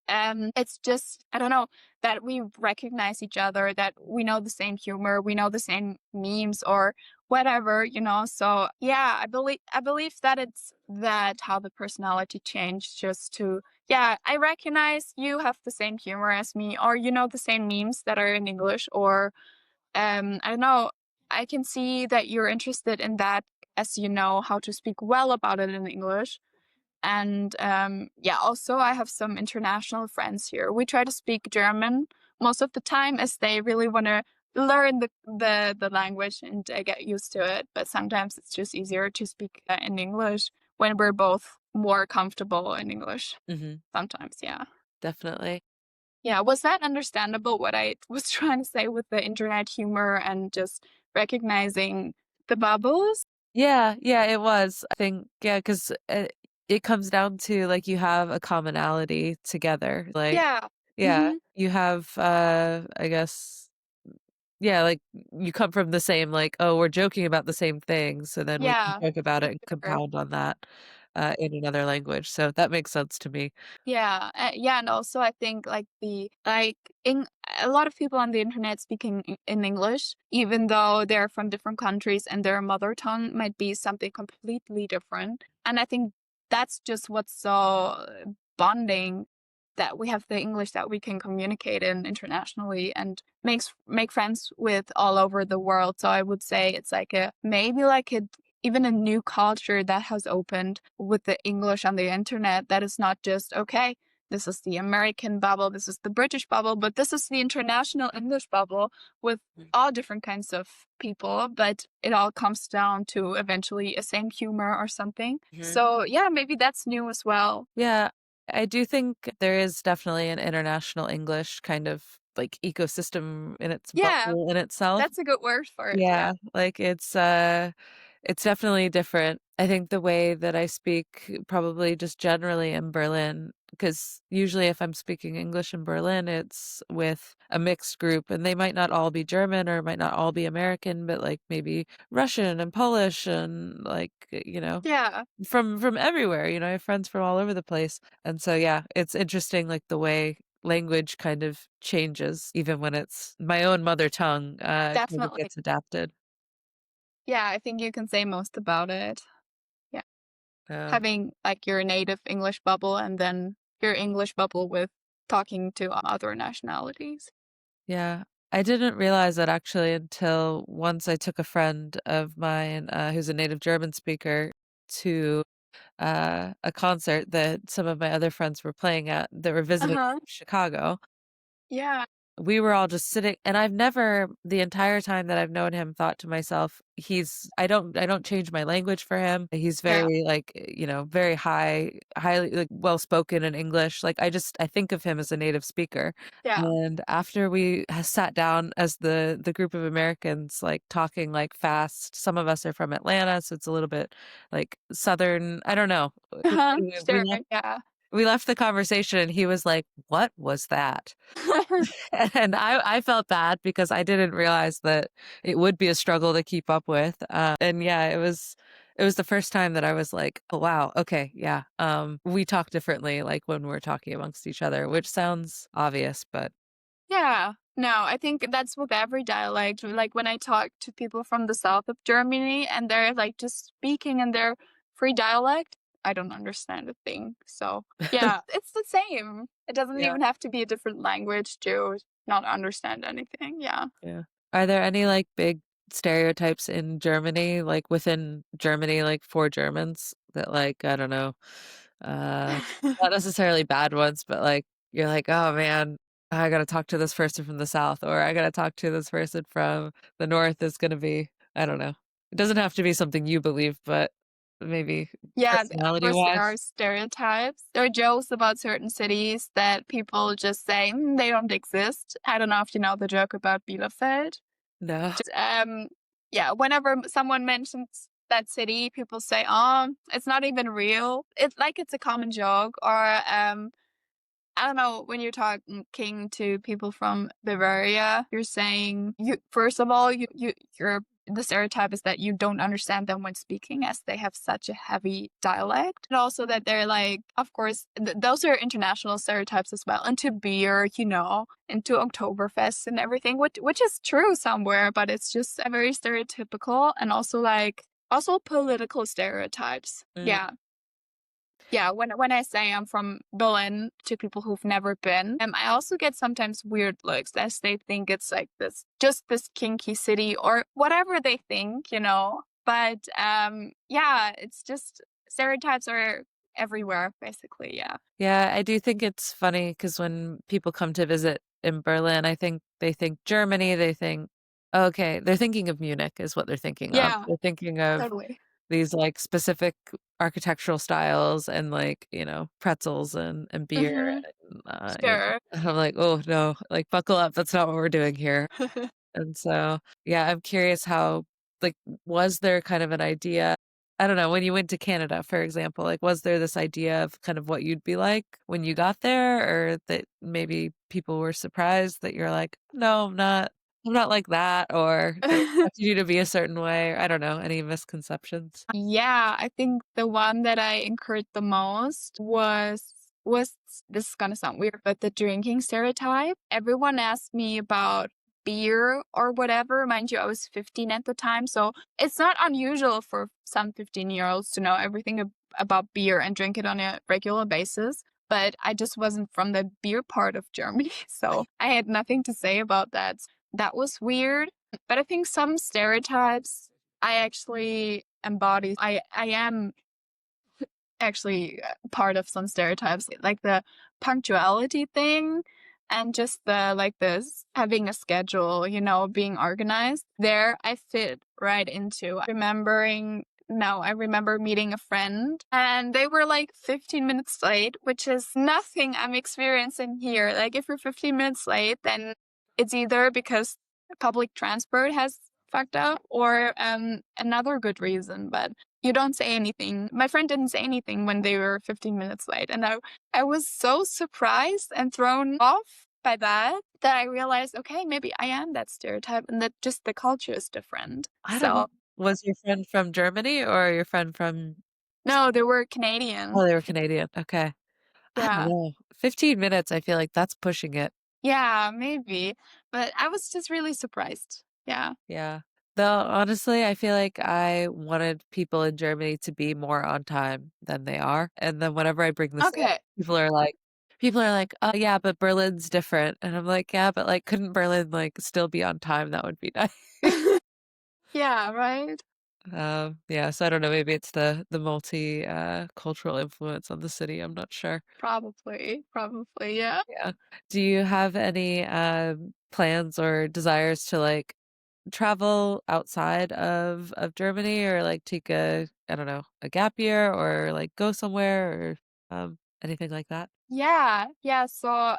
it's just, I don't know, that we recognize each other, that we know the same humor, we know the same memes or whatever. So yeah, I believe that it's that how the personality changed just to, yeah, I recognize you have the same humor as me, or you know the same memes that are in English, or I don't know, I can see that you're interested in that as you know how to speak well about it in English. And yeah, also I have some international friends here. We try to speak German most of the time as they really want to learn the language and get used to it. But sometimes it's just easier to speak in English when we're both more comfortable in English. Mhm, Sometimes, yeah. definitely. Yeah, was that understandable what I was trying to say with the internet humor and just recognizing the bubbles? Yeah, yeah, it was. I think, yeah, 'cause it comes down to, like, you have a commonality together, like, Yeah. yeah, Mhm. you have, I guess, yeah, like, you come from the same, like, "Oh, we're joking about the same thing," so then we can Yeah, joke about for it and sure. compound on that, in another language, so that makes sense to me. Yeah, yeah, and also I think like the like in a lot of people on the internet speaking in English, even though they're from different countries and their mother tongue might be something completely different. And I think that's just what's so bonding, that we have the English that we can communicate in internationally and make friends with all over the world. So I would say it's like a maybe like a even a new culture that has opened with the English on the internet, that is not just, okay, this is the American bubble, this is the British bubble, but this is the international English bubble with all different kinds of people, but it all comes down to eventually a same humor or something. Mhm. So, yeah, maybe that's new as well. Yeah, I do think there is definitely an international English kind of, like, ecosystem in its Yeah, bubble in itself. that's a good word for it. Yeah. Yeah, like, it's definitely different. I think the way that I speak probably just generally in Berlin, because usually if I'm speaking English in Berlin, it's with a mixed group, and they might not all be German or might not all be American, but, like, maybe Russian and Polish and, like, Yeah, from everywhere, I have friends from all over the place, and so, yeah, it's interesting, like, the way language kind of changes even when it's my own mother tongue, kind of definitely. gets adapted. Yeah, I think you can say most about it. Yeah. Um, Having like your native English bubble and then your English bubble with talking to other nationalities. yeah, I didn't realize that actually until once I took a friend of mine, who's a native German speaker to, a concert that some of my other friends were playing at that were visiting Uh-huh. from Chicago. Yeah. We were all just sitting, and I've never the entire time that I've known him thought to myself, he's I don't change my language for him. He's Yeah. very, like, very highly, like, well-spoken in English. Like, I think of him as a native speaker. Yeah. And after we sat down as the group of Americans, like, talking, like, fast, some of us are from Atlanta, so it's a little bit, like, Southern, I don't know. Uh-huh. We Sure. left Yeah. we left the conversation and he was like, "What was that?" And I felt bad because I didn't realize that it would be a struggle to keep up with. And yeah, it was the first time that I was like, "Oh wow, okay, yeah." We talk differently like when we're talking amongst each other, which sounds obvious, but Yeah. No, I think that's with every dialect. Like when I talk to people from the south of Germany and they're like just speaking in their free dialect, I don't understand a thing. So, yeah, it's the same. It doesn't yeah, even have to be a different language to not understand anything. Yeah. yeah. Are there any like big stereotypes in Germany, like within Germany, like for Germans that like, I don't know, uh not necessarily bad ones, but like you're like, "Oh man, I gotta talk to this person from the South, or I gotta talk to this person from the North is gonna be," I don't know. It doesn't have to be something you believe, but maybe Yeah, of course, there are personality-wise. stereotypes. There are jokes about certain cities that people just say they don't exist. I don't know if you know the joke about Bielefeld. No. Yeah, whenever someone mentions that city, people say, "Oh, it's not even real." It's like it's a common joke, or I don't know, when you're talking to people from Bavaria, you're saying you first of all, you're the stereotype is that you don't understand them when speaking as they have such a heavy dialect. And also that they're like, of course, those are international stereotypes as well. Into beer, into Oktoberfest and everything, which is true somewhere, but it's just a very stereotypical and also like also political stereotypes. Mm. Yeah. Yeah, when I say I'm from Berlin to people who've never been, I also get sometimes weird looks as they think it's like this kinky city or whatever they think. But yeah, it's just stereotypes are everywhere, basically. Yeah. Yeah, I do think it's funny because when people come to visit in Berlin, I think they think Germany, they think, okay, they're thinking of Munich is what they're thinking of. Yeah, They're thinking of totally. these like specific architectural styles and like, pretzels and beer. Hmm. And, Sure. and I'm like, oh no, like buckle up. That's not what we're doing here. And so, yeah, I'm curious how, like, was there kind of an idea? I don't know, when you went to Canada, for example, like, was there this idea of kind of what you'd be like when you got there, or that maybe people were surprised that you're like, no, I'm not like that, or they expected you to be a certain way? I don't know, any misconceptions? Yeah, I think the one that I incurred the most was this is gonna sound weird, but the drinking stereotype. Everyone asked me about beer or whatever. Mind you, I was 15 at the time, so it's not unusual for some 15-year-olds to know everything about beer and drink it on a regular basis. But I just wasn't from the beer part of Germany, so I had nothing to say about that. That was weird. But I think some stereotypes I actually embody. I am actually part of some stereotypes, like the punctuality thing and just the like this having a schedule, being organized. There I fit right into. Remembering no, I remember meeting a friend and they were like 15 minutes late, which is nothing I'm experiencing here. Like if you're 15 minutes late, then it's either because public transport has fucked up or another good reason, but you don't say anything. My friend didn't say anything when they were 15 minutes late. And I was so surprised and thrown off by that I realized, okay, maybe I am that stereotype and that just the culture is different. I don't know. So, Was your friend from Germany or your friend from no, they were Canadian. oh, they were Canadian, okay. I don't Yeah. know. 15 minutes, I feel like that's pushing it. Yeah, maybe. But I was just really surprised. Yeah. Yeah. Though, honestly, I feel like I wanted people in Germany to be more on time than they are. And then whenever I bring this up, Okay. people are like, "Oh, yeah, but Berlin's different." And I'm like, "Yeah, but like, couldn't Berlin like still be on time? That would be nice." Yeah, right? Yeah, so I don't know, maybe it's the multi cultural influence on the city. I'm not sure. Probably. Probably, yeah. Yeah. Do you have any plans or desires to like travel outside of Germany or like take a I don't know, a gap year or like go somewhere or anything like that? Yeah. Yeah. So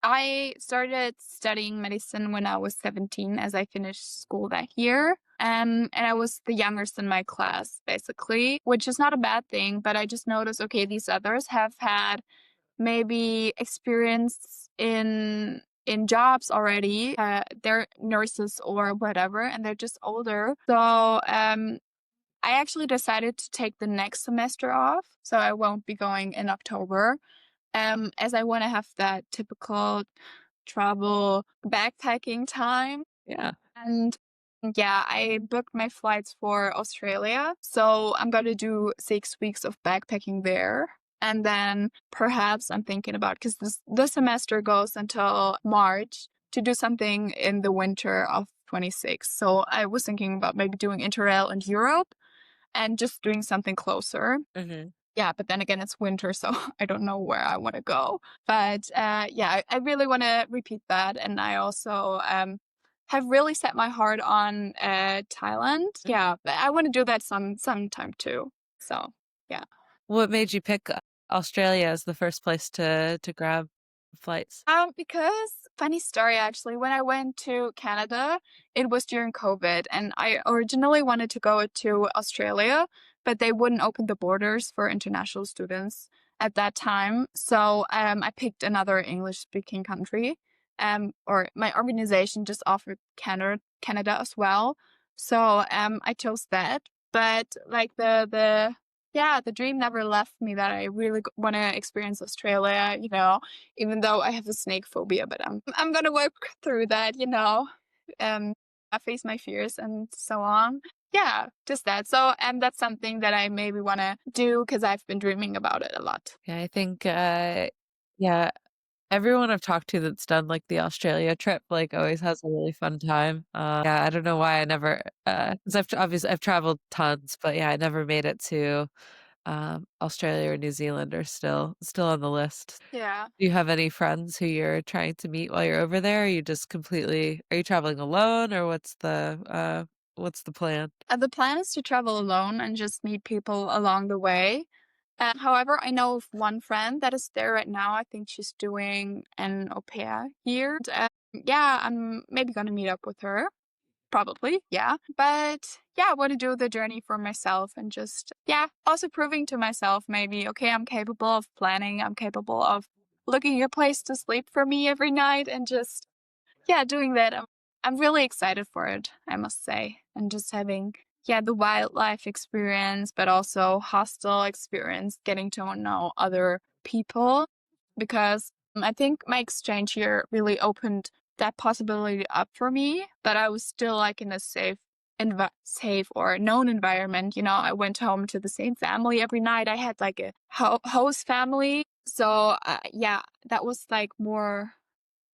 I started studying medicine when I was 17 as I finished school that year. And I was the youngest in my class, basically, which is not a bad thing, but I just noticed, okay, these others have had maybe experience in jobs already. They're nurses or whatever, and they're just older. So I actually decided to take the next semester off, so I won't be going in October. As I want to have that typical travel backpacking time. Yeah. And yeah, I booked my flights for Australia. So I'm going to do 6 weeks of backpacking there. And then perhaps I'm thinking about, because this semester goes until March, to do something in the winter of 26. So I was thinking about maybe doing Interrail in Europe and just doing something closer. Mhm. Yeah, but then again, it's winter, so I don't know where I want to go. But yeah, I really want to repeat that. And I also have really set my heart on Thailand. Yeah, but I want to do that sometime too. So yeah. What made you pick Australia as the first place to grab flights? Because funny story actually, when I went to Canada, it was during COVID, and I originally wanted to go to Australia, but they wouldn't open the borders for international students at that time. So I picked another English-speaking country, or my organization just offered Canada as well. So I chose that. But like the yeah, the dream never left me that I really want to experience Australia, even though I have a snake phobia, but I'm gonna work through that, Um, I face my fears and so on. Yeah, just that. So, and that's something that I maybe want to do because I've been dreaming about it a lot. Yeah, I think, yeah, everyone I've talked to that's done like the Australia trip like always has a really fun time. Yeah, I don't know why I never, because obviously I've traveled tons, but yeah, I never made it to Australia or New Zealand are still on the list. Yeah. Do you have any friends who you're trying to meet while you're over there? Are you are you traveling alone or what's the plan? The plan is to travel alone and just meet people along the way. However, I know of one friend that is there right now. I think she's doing an au pair here. And, yeah, I'm maybe gonna meet up with her. Probably, yeah. But yeah, I want to do the journey for myself and just, yeah, also proving to myself maybe, okay, I'm capable of planning. I'm capable of looking a place to sleep for me every night and just, yeah, doing that. I'm really excited for it, I must say. And just having, yeah, the wildlife experience, but also hostel experience, getting to know other people. Because I think my exchange here really opened that possibility up for me, but I was still like in a safe or known environment. I went home to the same family every night. I had like a host family. So, yeah, that was like more,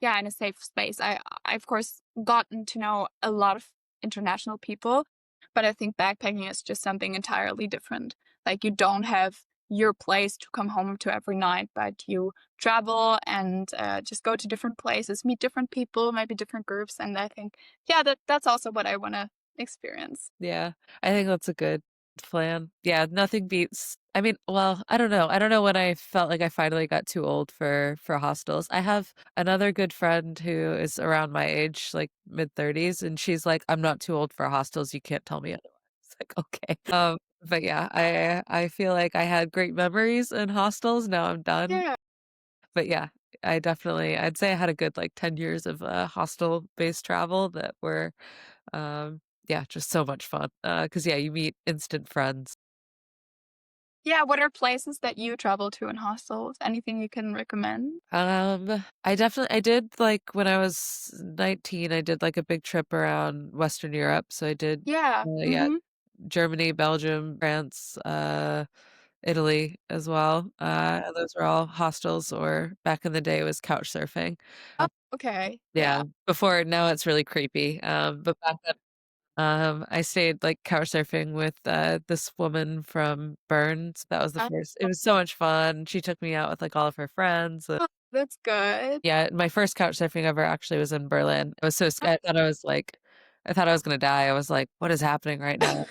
yeah, in a safe space. I of course gotten to know a lot of international people, but I think backpacking is just something entirely different. Like you don't have your place to come home to every night, but you travel and just go to different places, meet different people, maybe different groups, and I think, yeah, that's also what I want to experience. Yeah, I think that's a good plan. Yeah, nothing beats I mean, well, I don't know. I don't know when I felt like I finally got too old for hostels. I have another good friend who is around my age, like mid-30s, and she's like, "I'm not too old for hostels. You can't tell me otherwise." It's like, "Okay." But yeah, I feel like I had great memories in hostels. Now I'm done. Yeah. But yeah, I'd say I had a good like 10 years of hostel-based travel that were yeah, just so much fun. 'Cause yeah, you meet instant friends. Yeah, what are places that you travel to in hostels? Anything you can recommend? I did like when I was 19, I did like a big trip around Western Europe. So I did Yeah. yeah, Mm-hmm. Germany, Belgium, France, Italy as well. And those were all hostels or back in the day it was couch surfing. Oh, okay. Yeah, Yeah. before now it's really creepy. But back then I stayed like couch surfing with this woman from Burns. That was the Uh, first. It was so much fun. She took me out with like all of her friends. oh, that's good. Yeah, my first couch surfing ever actually was in Berlin. I was so scared. I thought I was like I thought I was gonna die. I was like, "What is happening right now?"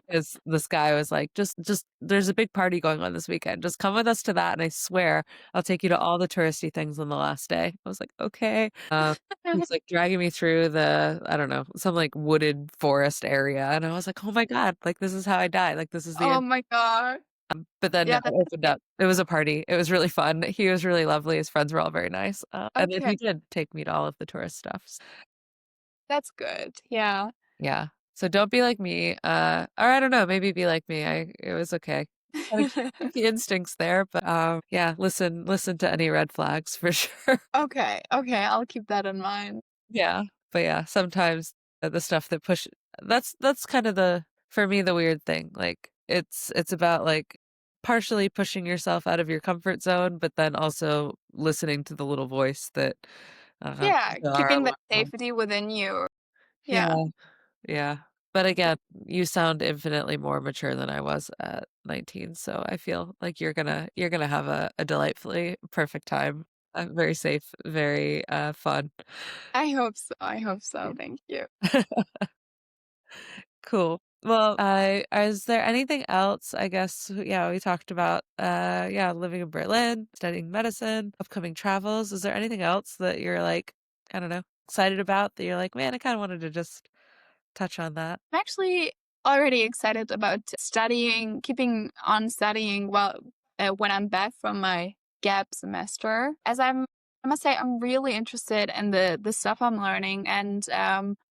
'Cause this guy was like, "Just there's a big party going on this weekend. Just come with us to that, and I swear I'll take you to all the touristy things on the last day." I was like, "Okay." He's, like, dragging me through the I don't know, some, like, wooded forest area, and I was like, "Oh my god, like, this is how I die, like, this is the Oh end." my god. But then Yeah, it that's opened up. It was a party. It was really fun. He was really lovely. His friends were all very nice, and then okay. he did take me to all of the tourist stuff. That's good. Yeah. Yeah. So don't be like me, or I don't know, maybe be like me. It was okay. Gotta keep the instincts there, but, yeah, listen to any red flags for sure. Okay, okay, I'll keep that in mind. Yeah. But yeah, sometimes the stuff that push that's kind of the for me, the weird thing. Like, it's about, like, partially pushing yourself out of your comfort zone, but then also listening to the little voice that, Yeah, the keeping that RR. safety within you. Yeah. Yeah. Yeah. But again, you sound infinitely more mature than I was at 19, so I feel like you're gonna have a delightfully perfect time. Very safe, very, fun. I hope so, Yeah. thank you. Cool. Well, is there anything else, I guess, yeah, we talked about, yeah, living in Berlin, studying medicine, upcoming travels. Is there anything else that you're like, I don't know, excited about that you're like, man, I kind of wanted to just touch on that? I'm actually already excited about studying, keeping on studying while when I'm back from my gap semester. I must say, I'm really interested in the stuff I'm learning, and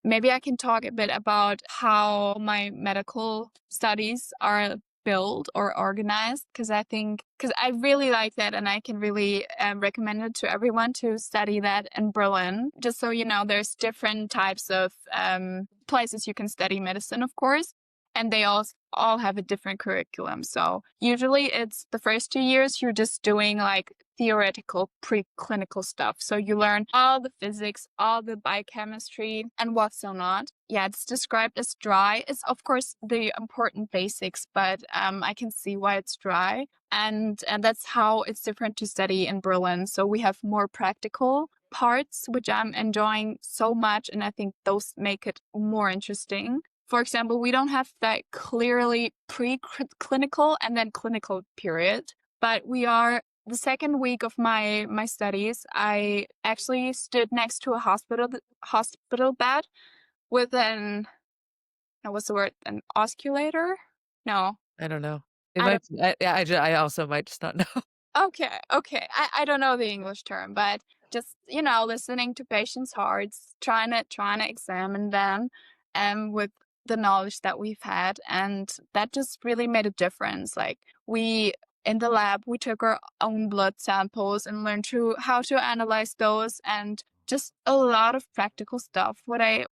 maybe I can talk a bit about how my medical studies are built or organized because I really like that and I can really recommend it to everyone to study that in Berlin. Just so you know, there's different types of places you can study medicine, of course, and they all have a different curriculum. So usually it's the first 2 years you're just doing like theoretical preclinical stuff. So you learn all the physics, all the biochemistry, and what's so not. Yeah, it's described as dry. It's of course the important basics, but I can see why it's dry, and that's how it's different to study in Berlin. So we have more practical parts, which I'm enjoying so much, and I think those make it more interesting. For example, we don't have that clearly pre-clinical and then clinical period, but we are the second week of my studies. I actually stood next to a hospital bed with an what's the word? An osculator? No, I don't know. It I don't. might yeah, I also might just not know. Okay, okay. I don't know the English term, but just, you know, listening to patients' hearts, trying to examine them with the knowledge that we've had. And that just really made a difference. Like we in the lab, we took our own blood samples and learned how to analyze those and just a lot of practical stuff. What I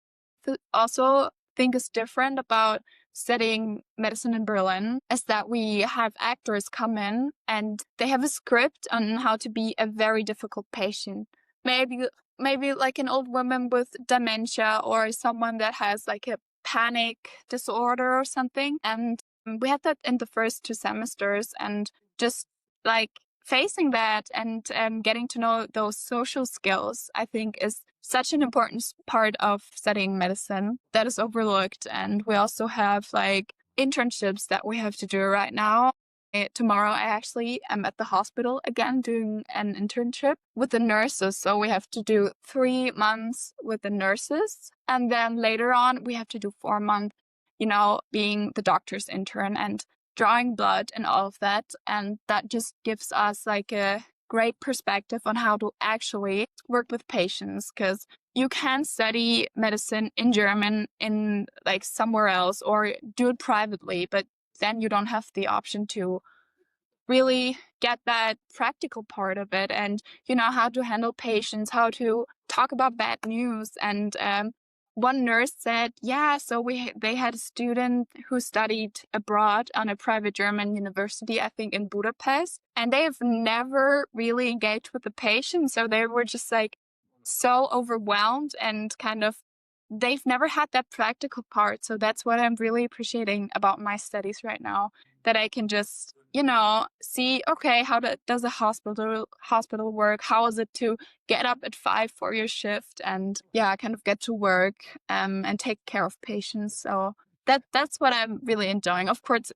also think is different about studying medicine in Berlin is that we have actors come in and they have a script on how to be a very difficult patient. Maybe maybe like an old woman with dementia or someone that has like a panic disorder or something. And we had that in the first 2 semesters and just like facing that and getting to know those social skills, I think is such an important part of studying medicine that is overlooked. And we also have like internships that we have to do right now. Tomorrow, I actually am at the hospital again doing an internship with the nurses. So we have to do 3 months with the nurses. And then later on, we have to do 4 months, you know, being the doctor's intern and drawing blood and all of that. And that just gives us like a great perspective on how to actually work with patients because you can study medicine in German in like somewhere else or do it privately, but then you don't have the option to really get that practical part of it and you know how to handle patients, how to talk about bad news. And one nurse said, yeah, so they had a student who studied abroad on a private German university, I think in Budapest, and they have never really engaged with the patient. So they were just like so overwhelmed and kind of they've never had that practical part. So that's what I'm really appreciating about my studies right now, that I can just see, okay, how does a hospital work? How is it to get up at 5 for your shift and yeah, kind of get to work and take care of patients. So that's what I'm really enjoying. Of course,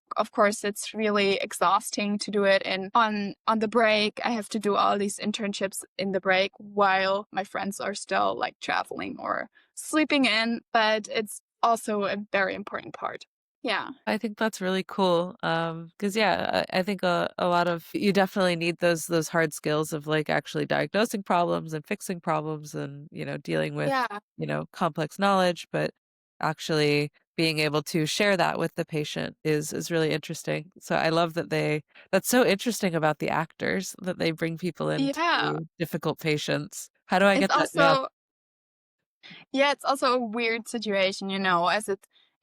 it's really exhausting to do it and on the break. I have to do all these internships in the break while my friends are still like traveling or sleeping in, but it's also a very important part. Yeah. I think that's really cool. 'Cause yeah, I think a lot of you definitely need those hard skills of like actually diagnosing problems and fixing problems and, dealing with, Yeah. complex knowledge, but actually being able to share that with the patient is really interesting. So I love that that's so interesting about the actors that they bring people in to Yeah. do difficult patients. How do I It's get that job? also Yeah, it's also a weird situation, as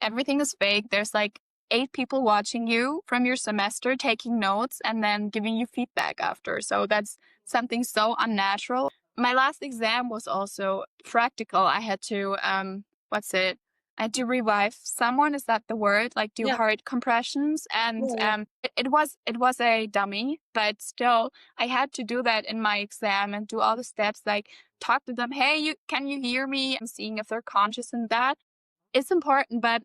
everything is fake. There's like 8 people watching you from your semester, taking notes and then giving you feedback after. So that's something so unnatural. My last exam was also practical. I had to what's it? I had to revive someone, is that the word? Like do Yeah, heart compressions and yeah, yeah. it was a dummy, but still I had to do that in my exam and do all the steps like talk to them. Hey, can you hear me? I'm seeing if they're conscious in that. It's important, but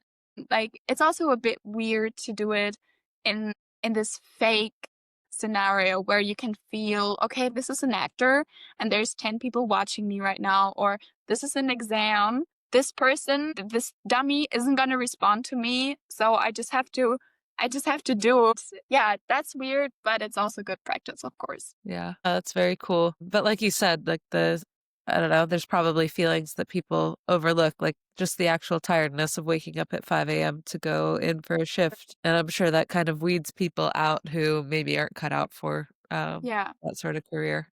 like it's also a bit weird to do it in this fake scenario where you can feel, okay, this is an actor and there's 10 people watching me right now, or this is an exam. This dummy isn't gonna respond to me, so I just have to do it. Yeah, that's weird, but it's also good practice, of course. Yeah, that's very cool. But like you said, like I don't know, there's probably feelings that people overlook, like just the actual tiredness of waking up at 5 a.m. to go in for a shift. And I'm sure that kind of weeds people out who maybe aren't cut out for Yeah. that sort of career.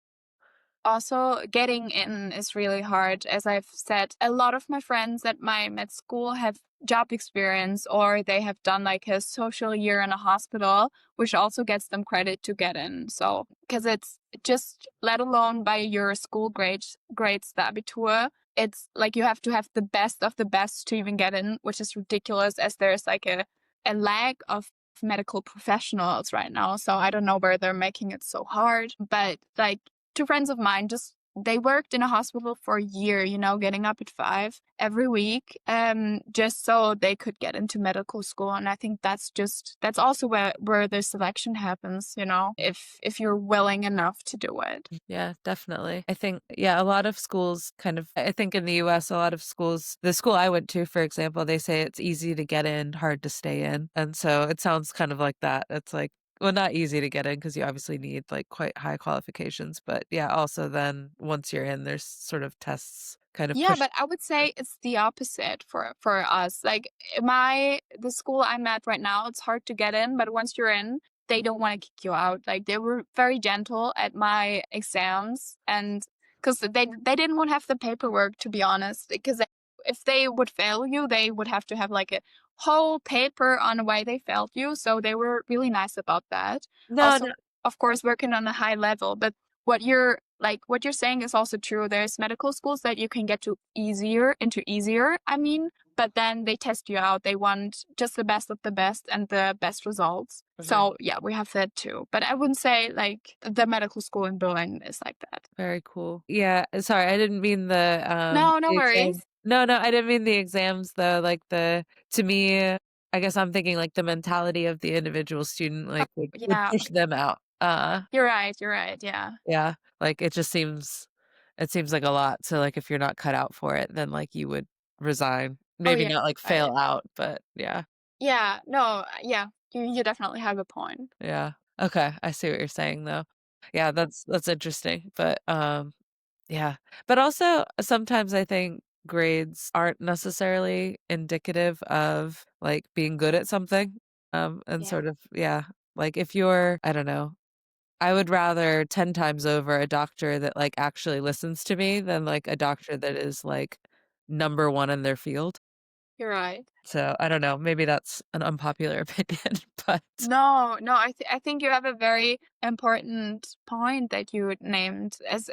Also, getting in is really hard. As I've said, a lot of my friends at my med school have job experience or they have done like a social year in a hospital, which also gets them credit to get in. So, because it's just, let alone by your school grades, the Abitur, it's like you have to have the best of the best to even get in, which is ridiculous as there's like a lack of medical professionals right now. So I don't know where they're making it so hard, but like 2 friends of mine just they worked in a hospital for a year, getting up at 5 every week, just so they could get into medical school. And I think that's also where the selection happens, if you're willing enough to do it. Yeah, definitely. I think, yeah, a lot of schools I think in the US, a lot of schools, the school I went to, for example, they say it's easy to get in, hard to stay in. And so it sounds kind of like that. It's like, well, not easy to get in because you obviously need like quite high qualifications. But yeah, also then once you're in, there's sort of tests kind of Yeah, push. but I would say it's the opposite for us. Like the school I'm at right now, it's hard to get in, but once you're in, they don't want to kick you out. Like they were very gentle at my exams, and because they didn't want to have the paperwork, to be honest. Because if they would fail you, they would have to have like a whole paper on why they failed you. So they were really nice about that. No, Also, no. of course, working on a high level, but what you're saying is also true. There's medical schools that you can get into easier, I mean, but then they test you out. They want just the best of the best and the best results. Okay. So yeah, we have that too. But I wouldn't say like the medical school in Berlin is like that. Very cool. Yeah, sorry, I didn't mean No, no the exam. worries. No, no, I didn't mean the exams though, like to me, I guess I'm thinking like the mentality of the individual student like would Yeah, push them out. you're right. You're right. Yeah. Yeah, like it seems like a lot. So like if you're not cut out for it, then like you would resign. Oh Maybe yeah. not like Right. fail out, but yeah. Yeah. No. Yeah. You definitely have a point. Yeah. Okay, I see what you're saying though. Yeah, that's interesting. But yeah. But also, sometimes I think grades aren't necessarily indicative of, like, being good at something, and Yeah. sort of yeah, like, if you're I don't know, I would rather 10 times over a doctor that, like, actually listens to me than, like, a doctor that is, like, number 1 in their field. You're right. So, I don't know, maybe that's an unpopular opinion, but No, no, I think you have a very important point that you named as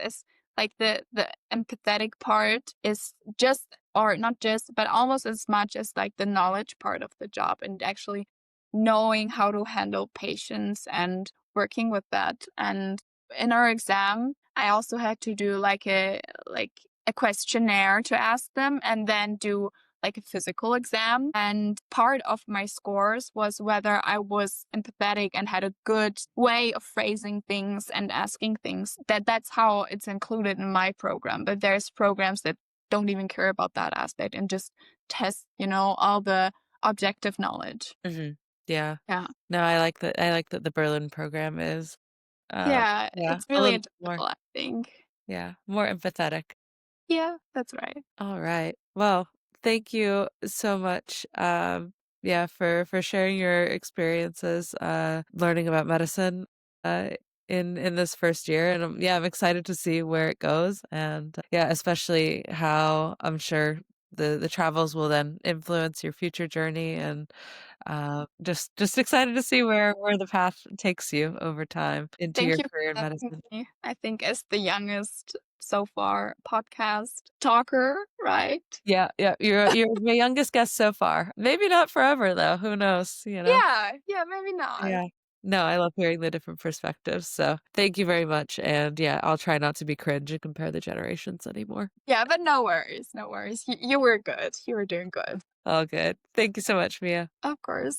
like the empathetic part is just or not just, but almost as much as like the knowledge part of the job and actually knowing how to handle patients and working with that. And in our exam, I also had to do like a questionnaire to ask them and then do like a physical exam. And part of my scores was whether I was empathetic and had a good way of phrasing things and asking things. That's how it's included in my program. But there's programs that don't even care about that aspect and just test, all the objective knowledge. Mhm. Yeah. Yeah. No, I like that the Berlin program is, Yeah, yeah, it's a really little bit more, enjoyable, I think. yeah, more empathetic. Yeah, that's right. Alright. Well, thank you so much, yeah, for sharing your experiences, learning about medicine, uh, in this first year, and, yeah, I'm excited to see where it goes, and, yeah, especially how I'm sure the travels will then influence your future journey, and, just excited to see where the path takes you over time into Thank your you for career in having medicine. me. I think as the youngest so far podcast talker, right? Yeah, yeah, you're my youngest guest so far. Maybe not forever though, who knows, you know? Yeah, maybe not. Yeah. No, I love hearing the different perspectives, so thank you very much, and yeah, I'll try not to be cringe and compare the generations anymore. Yeah, but no worries, no worries. You were good. You were doing good. All good. Thank you so much, Mia. Of course.